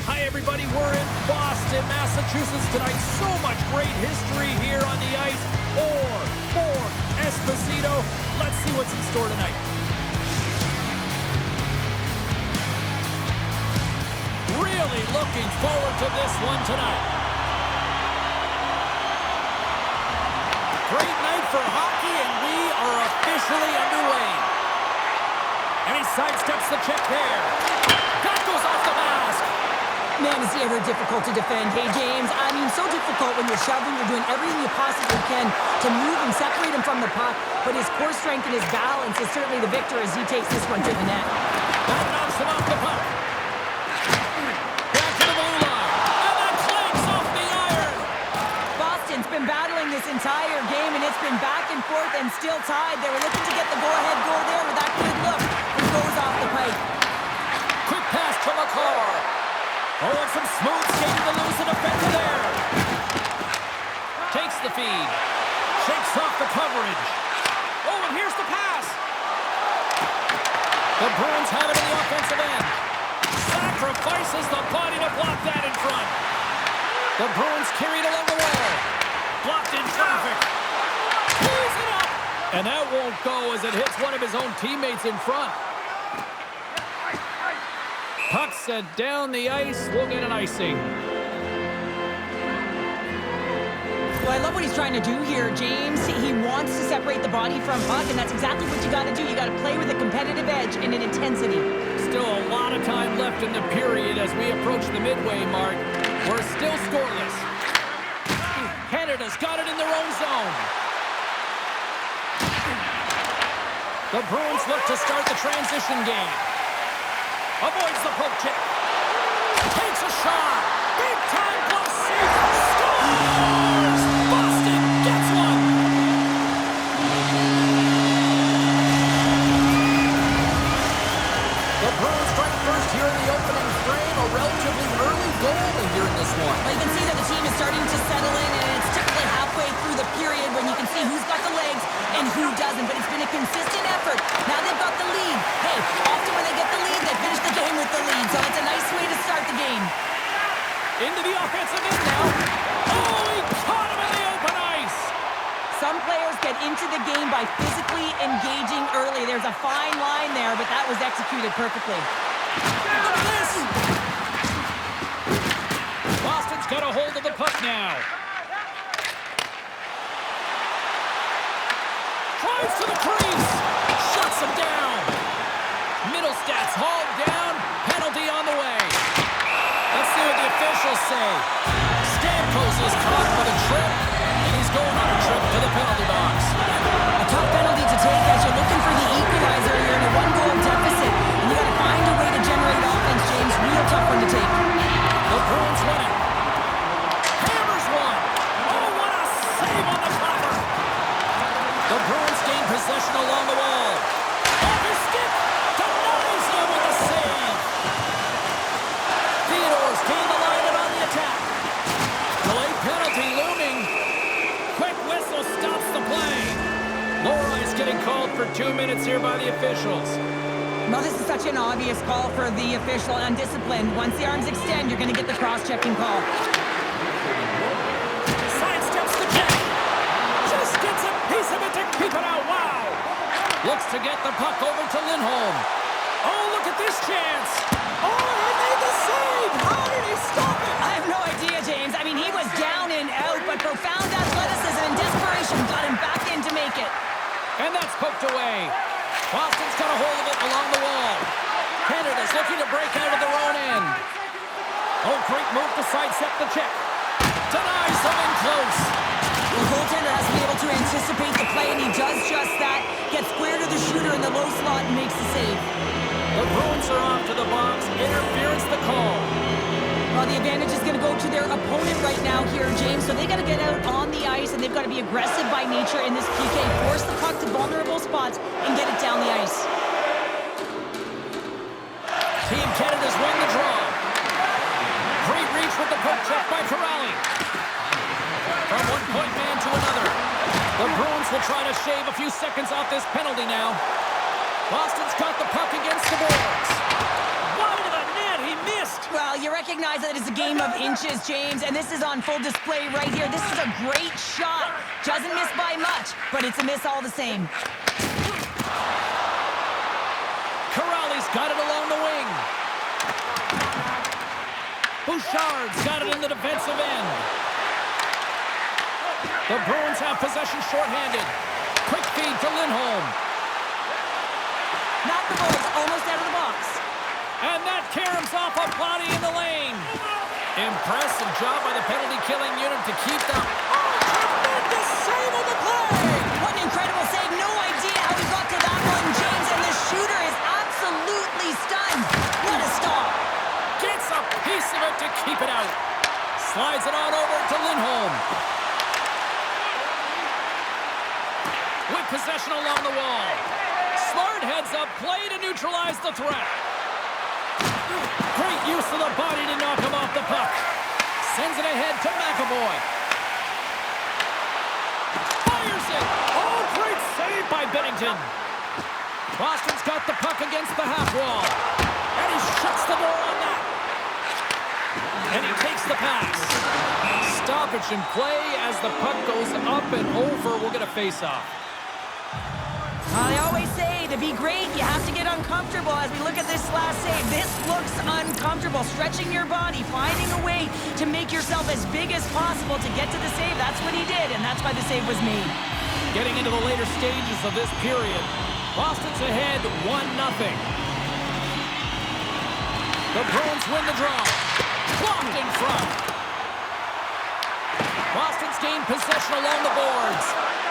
Hi everybody, we're in Boston, Massachusetts tonight. So much great history here on the ice. For Esposito. Let's see what's in store tonight. Really looking forward to this one tonight. Great night for hockey, and we are officially underway. And he sidesteps the check there. That goes off the mask. Man, is he ever difficult to defend. Hey, James, I mean, so difficult when you're shoving, you're doing everything you possibly can to move and separate him from the puck, but his core strength and his balance is certainly the victor as he takes this one to the net. That knocks him off the puck. Back to the blue line, and that clanks off the iron. Boston's been battling this entire game, and it's been back and forth and still tied. They were looking to get the go-ahead goal there with that good look. It goes off the pipe. Quick pass to McCarr. Oh, and some smooth skating to lose the defender there. Takes the feed. Shakes off the coverage. Oh, and here's the pass. The Bruins have it in the offensive end. Sacrifices the body to block that in front. The Bruins carried along the wall. Blocked in traffic. Pulls it up. And that won't go as it hits one of his own teammates in front. Puck sent down the ice. We'll get an icing. Well, I love what he's trying to do here, James. He wants to separate the body from puck, and that's exactly what you got to do. You got to play with a competitive edge and an intensity. Still a lot of time left in the period as we approach the midway mark. We're still scoreless. Canada's got it in their own zone. The Bruins look to start the transition game. Avoids the poke check. Takes a shot. Big time glove save. Scores! Boston gets one. The Bruins strike first here in the opening frame. A relatively early goal here in this one. Well, you can see that the team is starting to settle in, and it's typically halfway through the period when you can see who's got the legs and who doesn't. But it's been a consistent effort. Now they've got the lead. Hey, often when they get the lead, they finish the game with the lead. So it's a nice way to start the game. Into the offensive end now. Oh, he caught him in the open ice. Some players get into the game by physically engaging early. There's a fine line there, but that was executed perfectly. Look at this. Boston's got a hold of the puck now. Drives to the crease. Shuts him down. Middlestats hauled down. Penalty on the way. Let's see what the officials say. Stamkos is caught with a trip, and he's going on a trip to the penalty box. A tough penalty to take as you're looking for the equalizer. You're in a one-goal deficit, and you got to find a way to generate offense, James. Real tough one to take. The Bruins win it. Hammers one. Oh, what a save on the cover. The Bruins gain possession along the wall. Off his stick. Denies him with a save. Theodore's gained the line and on the attack. Delayed penalty looming. Quick whistle stops the play. Lohrei is getting called for 2 minutes here by the officials. Well, this is such an obvious call for the official. Undisciplined. Once the arms extend, you're going to get the cross-checking call. Sidesteps the check. Just gets a piece of it to keep it out. Wow. Looks to get the puck over to Lindholm. Oh, look at this chance. Oh, he made the save. How did he stop it? I have no idea, James. I mean, he was down and out, but profound athleticism and desperation got him back in to make it. And that's poked away. Boston's got a hold of it along the wall. Canada's looking to break out of their own end. Oh, great move to sidestep the check. Denies them in close. The goaltender has to be able to anticipate the play, and he does just that. Gets square to the shooter in the low slot and makes the save. The Bruins are off to the box. Interference the call. Well, the advantage is going to go to their opponent right now here, James. So they got to get out on the ice, and they've got to be aggressive by nature in this PK. Force the puck to vulnerable spots and get it down the ice. Team Canada's won the draw. Great reach with the poke check by Corrali. From one point man to another. The Bruins will try to shave a few seconds off this penalty now. Boston's got the puck against the boards. Wide of the net, he missed. Well, you recognize that it's a game of inches, James, and this is on full display right here. This is a great shot. Doesn't miss by much, but it's a miss all the same. Corrali's got it along the wing. Bouchard's got it in the defensive end. The Bruins have possession shorthanded. Quick feed to Lindholm. Not the boys, almost out of the box. And that caroms off a body in the lane. Impressive job by the penalty-killing unit to keep them. Oh, tremendous save on the play! What an incredible save. No idea how he got to that one, James, and the shooter is absolutely stunned. What a stop. Gets a piece of it to keep it out. Slides it on over to Lindholm. With possession along the wall. Smart heads up, play to neutralize the threat. Great use of the body to knock him off the puck. Sends it ahead to McAvoy. Fires it. Oh, great save by Binnington. Boston's got the puck against the half wall. And he shuts the door on that. And he takes the pass. Stoppage in play as the puck goes up and over. We'll get a face-off. They always say to be great, you have to get uncomfortable. As we look at this last save, this looks uncomfortable. Stretching your body, finding a way to make yourself as big as possible to get to the save. That's what he did, and that's why the save was made. Getting into the later stages of this period, Boston's ahead 1-0. The Bruins win the draw. Blocked in front. Boston's gained possession along the boards.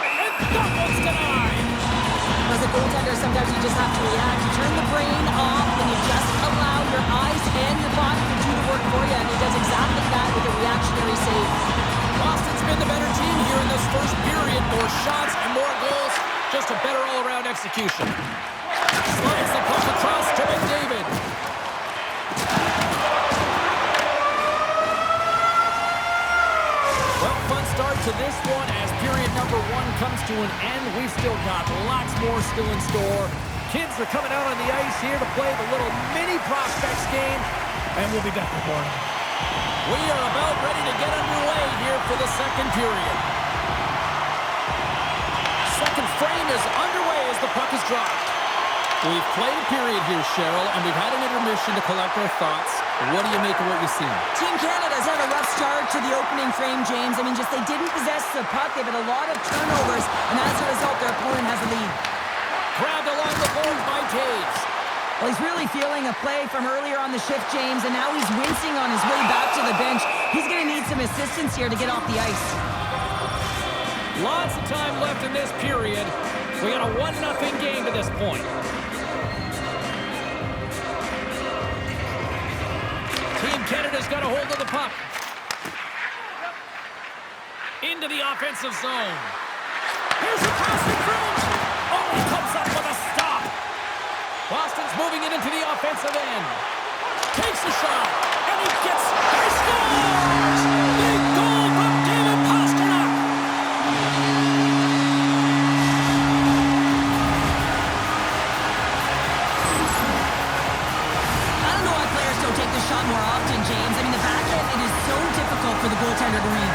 And that one's denied. As a goaltender, sometimes you just have to react. You turn the brain off and you just allow your eyes and your body to do the work for you, and he does exactly that with a reactionary save. Boston's been the better team here in this first period. More shots and more goals. Just a better all-around execution. Slides the puck across to McDavid. Well, fun start to this one as period number 1 comes to an end. We've still got lots more still in store. Kids are coming out on the ice here to play the little mini prospects game, and we'll be back with more. We are about ready to get underway here for the second period. Second frame is underway as the puck is dropped. We've played a period here, Cheryl, and we've had an intermission to collect our thoughts. What do you make of what you've seen? Team Canada's had a rough start to the opening frame, James. I mean, just they didn't possess the puck. They've had a lot of turnovers, and as a result, their opponent has the lead. Grabbed along the boards by Taves. Well, he's really feeling a play from earlier on the shift, James, and now he's wincing on his way back to the bench. He's going to need some assistance here to get off the ice. Lots of time left in this period. We got a 1-0 game to this point. Team Canada's got a hold of the puck. Into the offensive zone. Here's a pass in front. Oh, he comes up with a stop. Boston's moving it into the offensive end. Takes a shot. And he scores! Big goal from David Pastrnak. I don't know why players don't take the shot more often, James. I mean, the backhand, it is so difficult for the goaltender to read.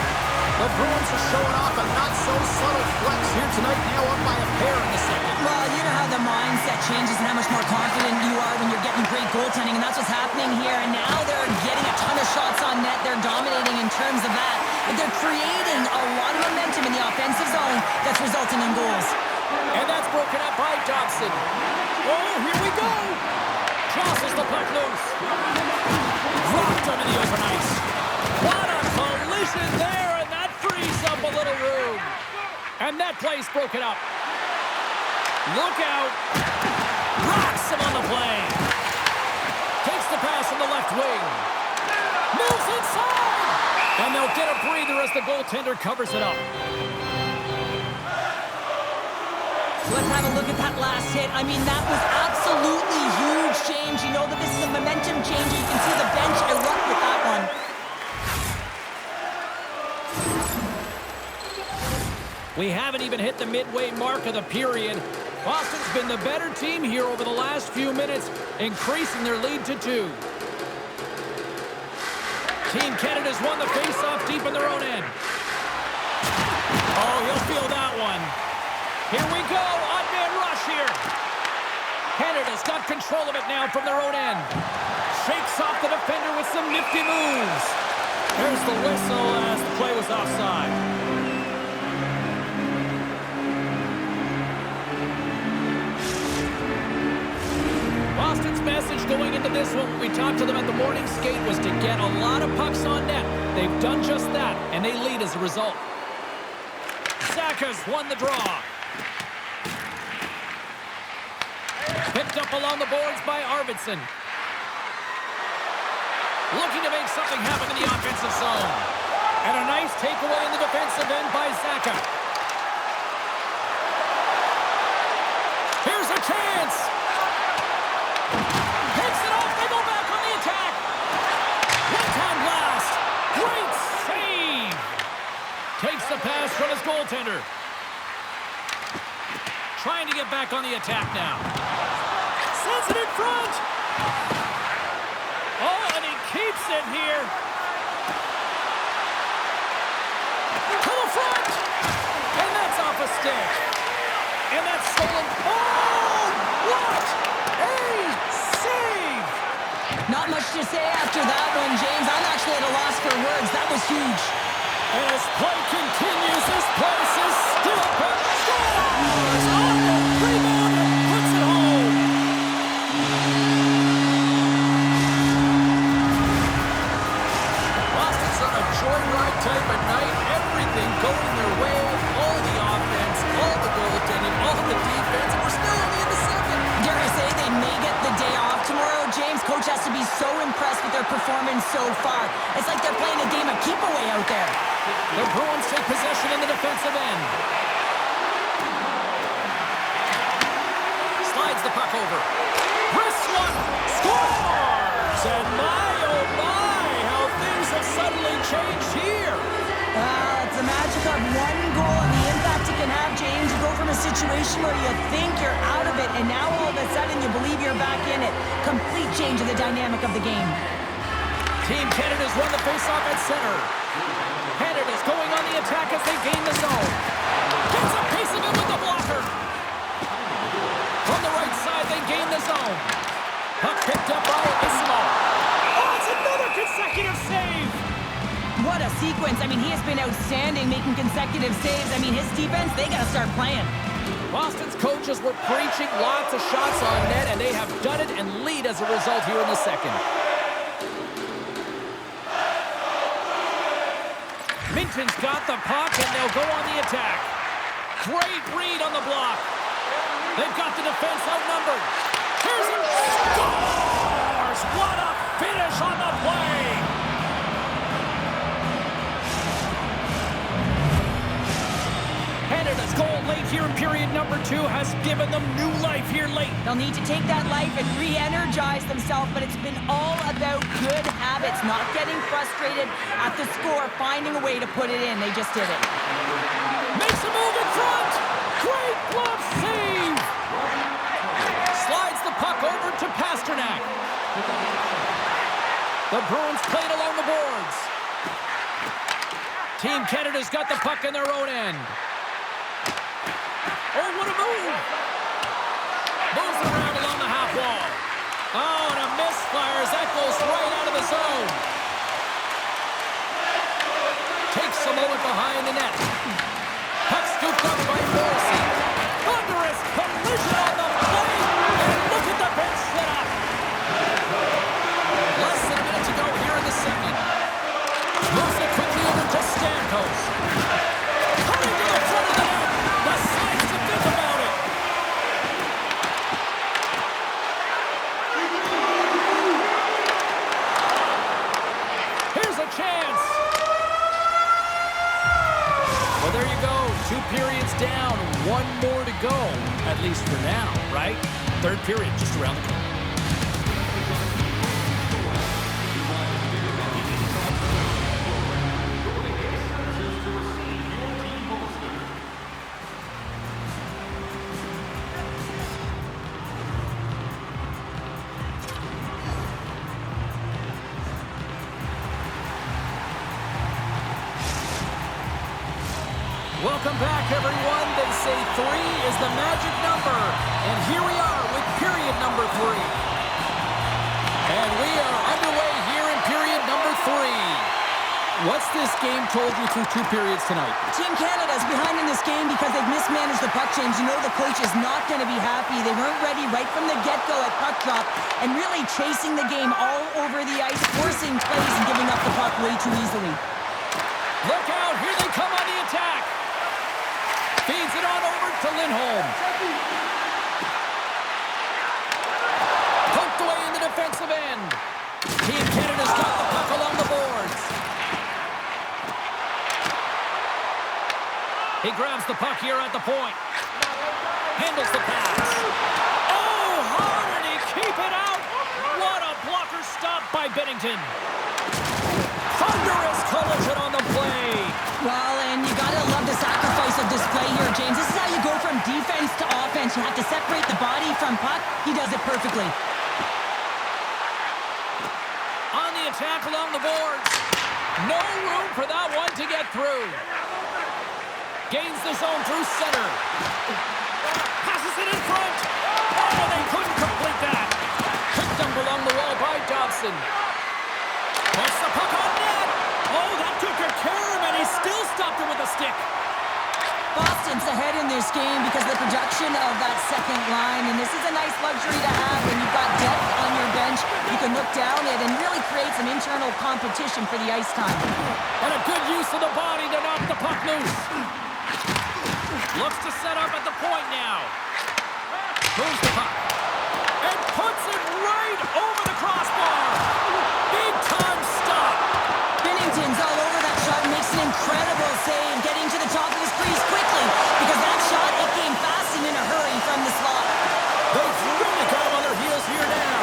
The Bruins are showing off a not-so-subtle flex here tonight, now up by a pair in the second. Well, you know how the mindset changes and how much more confident you are when you're getting great goaltending, and that's what's happening here. And now they're getting a ton of shots on net. They're dominating in terms of that. But they're creating a lot of momentum in the offensive zone that's resulting in goals. And that's broken up by Dobson. Oh, here we go! Jostles the puck loose. Dropped under the open ice. What a collision there, and that frees up a little room. And that play's broken up. Look out. Rocks him on the play. Takes the pass from the left wing. Moves And they'll get a breather as the goaltender covers it up. Let's have a look at that last hit. I mean, that was absolutely huge change. You know that this is a momentum changer. You can see the bench erupt with that one. We haven't even hit the midway mark of the period. Boston's been the better team here over the last few minutes, increasing their lead to 2. Team Canada's won the face-off deep in their own end. Oh, he'll feel that one. Here we go, on-man rush here. Canada's got control of it now from their own end. Shakes off the defender with some nifty moves. There's the whistle as the play was offside. Boston's message going into this one, when we talked to them at the morning skate, was to get a lot of pucks on net. They've done just that, and they lead as a result. Saka's won the draw. Picked up along the boards by Arvidsson. Looking to make something happen in the offensive zone. And a nice takeaway in the defensive end by Saka. Here's a chance. Picks it off. They go back on the attack. One-time blast. Great save. Takes the pass from his goaltender. Trying to get back on the attack now. Sends it in front. Oh, and he keeps it here. To the front. And that's off a stick. And that's stolen. Oh, what a save. Not much to say after that one, James. I'm actually at a loss for words. That was huge. And as play continues, this place is still open. Scores! On the rebound and puts it home. Boston's on a joyride type of night. Everything going their way. All the offense, all the goaltending, all the defense. And we're still only in the second. Dare I say they may get the day off tomorrow, James? Coach has to be so impressed with their performance so far. It's like they're playing a game of keep-away out there. The Bruins take possession in the defensive end. Slides the puck over. Wrists one. Scores! And my, oh my, how things have suddenly changed here. It's the magic of one goal and the impact it can have, James. You go from a situation where you think you're out of it, and now all of a sudden you believe you're back in it. Complete change of the dynamic of the game. Team Canada's won the faceoff at center. Canada's going on the attack as they gain the zone. Gets a piece of it with the blocker. From the right side, they gain the zone. Puck picked up by Ismo. Oh, it's another consecutive save. What a sequence. I mean, he has been outstanding making consecutive saves. I mean, his defense, they got to start playing. Boston's coaches were preaching lots of shots on net, and they have done it and lead as a result here in the second. Minton's got the puck, and they'll go on the attack. Great read on the block. They've got the defense outnumbered. Here's him. Scores! What a finish on the play! Canada's goal late here in period number 2 has given them new life here late. They'll need to take that life and re-energize themselves, but it's been all about good habits, not getting frustrated at the score, finding a way to put it in. They just did it. Makes a move in front. Great glove save. Slides the puck over to Pasternak. The Bruins played along the boards. Team Canada's got the puck in their own end. Oh, what a move! Moves it around along the half wall. Oh, and a misfire as that goes right out of the zone. Takes a moment behind the net. Puck scooped up by Morrissey. Thunderous collision on the play. And look at the bench set up. Less than a minute to go here in the second. Moves it quickly over to Stamkos. Cutting to the front of the net. The sides to think about it. Well, there you go. 2 periods down, 1 more to go, at least for now, right? Third period just around the corner. Welcome back, everyone. They say 3 is the magic number. And here we are with period number 3. And we are underway here in period number 3. What's this game told you through 2 periods tonight? Team Canada's behind in this game because they've mismanaged the puck change. You know the coach is not going to be happy. They weren't ready right from the get-go at puck drop and really chasing the game all over the ice, forcing plays and giving up the puck way too easily. Look out. Here they come on the attack. Feeds it on over to Lindholm. Poked away in the defensive end. Team Canada's got the puck along the boards. He grabs the puck here at the point. Handles the pass. Oh, how did he keep it out? What a blocker stop by Binnington. Thunderous collision on the play. Well, and you gotta love the sacrifice of this play here, James. This is how you go from defense to offense. You have to separate the body from puck. He does it perfectly. On the attack along the boards. No room for that one to get through. Gains the zone through center. Passes it in front. Oh, they couldn't complete that. Picked up along the wall by Dobson. Puts the puck on net. Oh, that took a care of him, and he still stopped it with a stick. Boston's ahead in this game because of the production of that second line, and this is a nice luxury to have when you've got depth on your bench. You can look down it and really create some internal competition for the ice time. And a good use of the body to knock the puck loose. Looks to set up at the point now. Moves the puck. And puts it right over the crossbar. Big time stop. Binnington's all over that shot and makes an incredible save, getting to the top of his crease quickly because that shot, it came fast and in a hurry from the slot. They've really got him on their heels here now.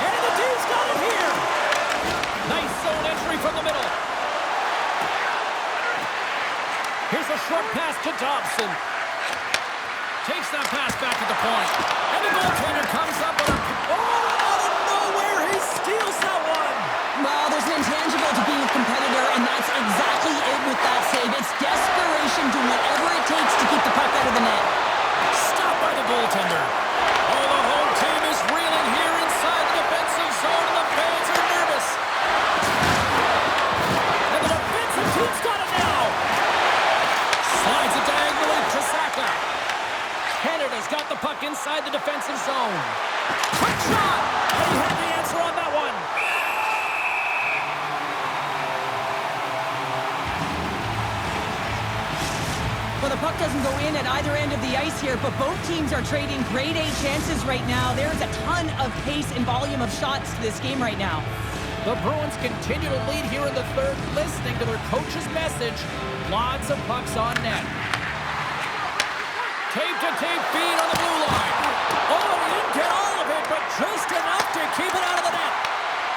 And the D's got it here. Nice zone entry from the middle. Here's a short pass to Dobson. Takes that pass back at the point. And the goaltender comes up with a... Oh, out of nowhere, he steals that one. Well, there's an intangible to being a competitor, and that's exactly it with that save. It's desperation, doing whatever it takes to keep the puck out of the net. Stopped by the goaltender. Oh, the whole team is reeling here inside the defensive zone, and the fans are nervous. And the defensive team's got it now. Slides it diagonally to Saka. Canada's got the puck inside the defensive zone. Quick shot! And he had the answer on that one. Well, the puck doesn't go in at either end of the ice here, but both teams are trading grade A chances right now. There's a ton of pace and volume of shots to this game right now. The Bruins continue to lead here in the third, listening to their coach's message. Lots of pucks on net. Tape-to-tape feed on the blue line. Oh, he didn't get all of it, but just enough to keep it out of the net.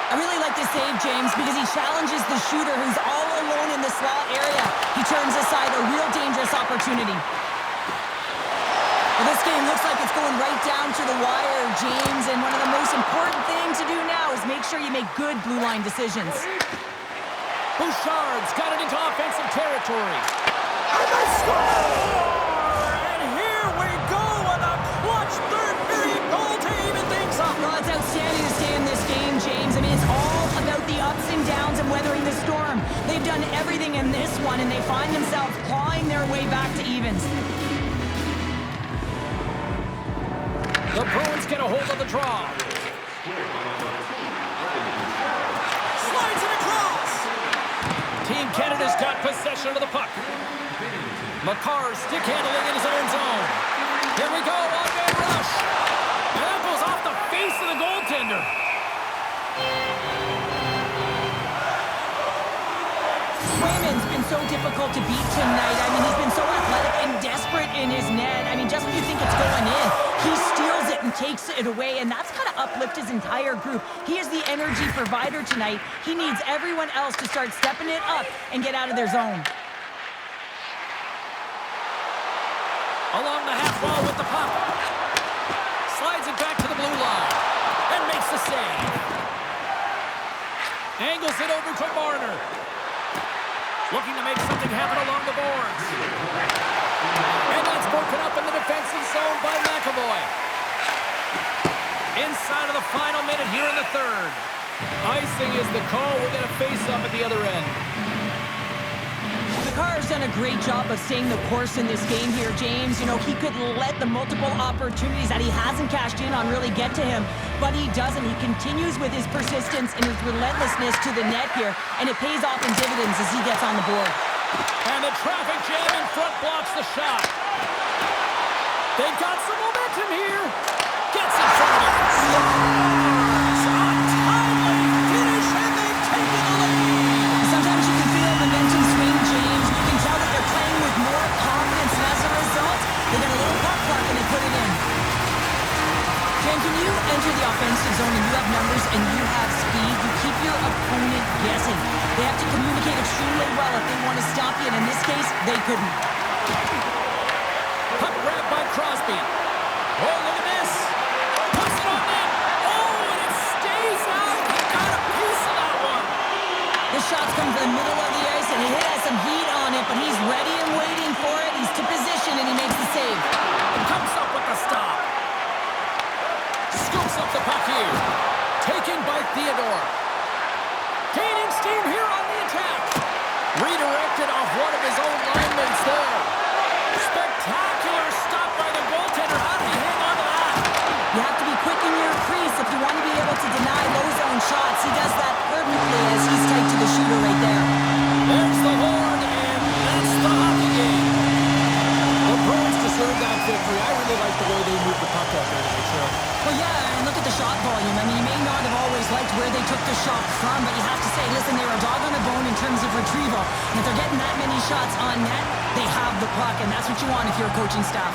I really like this save, James, because he challenges the shooter who's all alone in the slot area. He turns aside a real dangerous opportunity. Well, this game looks like it's going right down to the wire, James, and one of the most important things to do now is make sure you make good blue line decisions. Bouchard's got it into offensive territory. And they score! And here we go with a clutch third-period goal to even things up. Well, it's outstanding to stay in this game, James. I mean, it's all about the ups and downs and weathering the storm. They've done everything in this one, and they find themselves clawing their way back to evens. The Bruins get a hold of the draw. Slides it across. Team Canada's got possession of the puck. Makar stick handling in his own zone. Here we go, one-man rush. And that goes off the face of the goaltender. Swayman's been so difficult to beat tonight. I mean, he's been so athletic and desperate in his net. I mean, just when you think it's going in, he steals it and takes it away, and that's kind of uplifted his entire group. He is the energy provider tonight. He needs everyone else to start stepping it up and get out of their zone. Along the half wall with the puck. Slides it back to the blue line. And makes the save. Angles it over to Marner. Looking to make something happen along the boards. And that's broken up in the defensive zone by McAvoy. Inside of the final minute here in the third. Icing is the call. We'll get a face-off at the other end. Makar's done a great job of staying the course in this game here, James. You know, he could let the multiple opportunities that he hasn't cashed in on really get to him, but he doesn't. He continues with his persistence and his relentlessness to the net here, and it pays off in dividends as he gets on the board. And the traffic jam in front blocks the shot. They've got some momentum here. Gets in front of it. Timely finish, and they've taken the lead. Sometimes you can feel momentum swing, James. You can tell that they're playing with more confidence, and as a result, they get a little pop clock and they put it in. Jen, can you enter the offensive zone and you have numbers and you have speed? You keep your opponent guessing. They have to communicate extremely well if they want to stop you, and in this case, they couldn't. Puck grabbed by Crosby. Oh, look at this. Puts it on net. Oh, and it stays out. He got a piece of that one. This shot's come from the middle of the ice, and it has some heat on it, but he's ready and waiting for it. He's to position, and he makes the save. Comes up with the stop. Scoops up the puck here. Taken by Theodore. Gaining steam here on the attack. Redirected off one of his own linemates there. Spectacular stop by the goaltender. How did he hang on to that? You have to be quick in your crease if you want to be able to deny those own shots. He does that perfectly as he's tight to the shooter right there. There's the horn, and that's the hockey game. The Bruins deserve that victory. I really like the way they moved the puck out there tonight, sure. Well, yeah, and look at the shot volume. I mean, you may not have always liked where they took the shot from, but you have to say, listen, they're a dog on a bone in terms of retrieval. And if they're getting that many shots on net, they have the puck, and that's what you want if you're a coaching staff.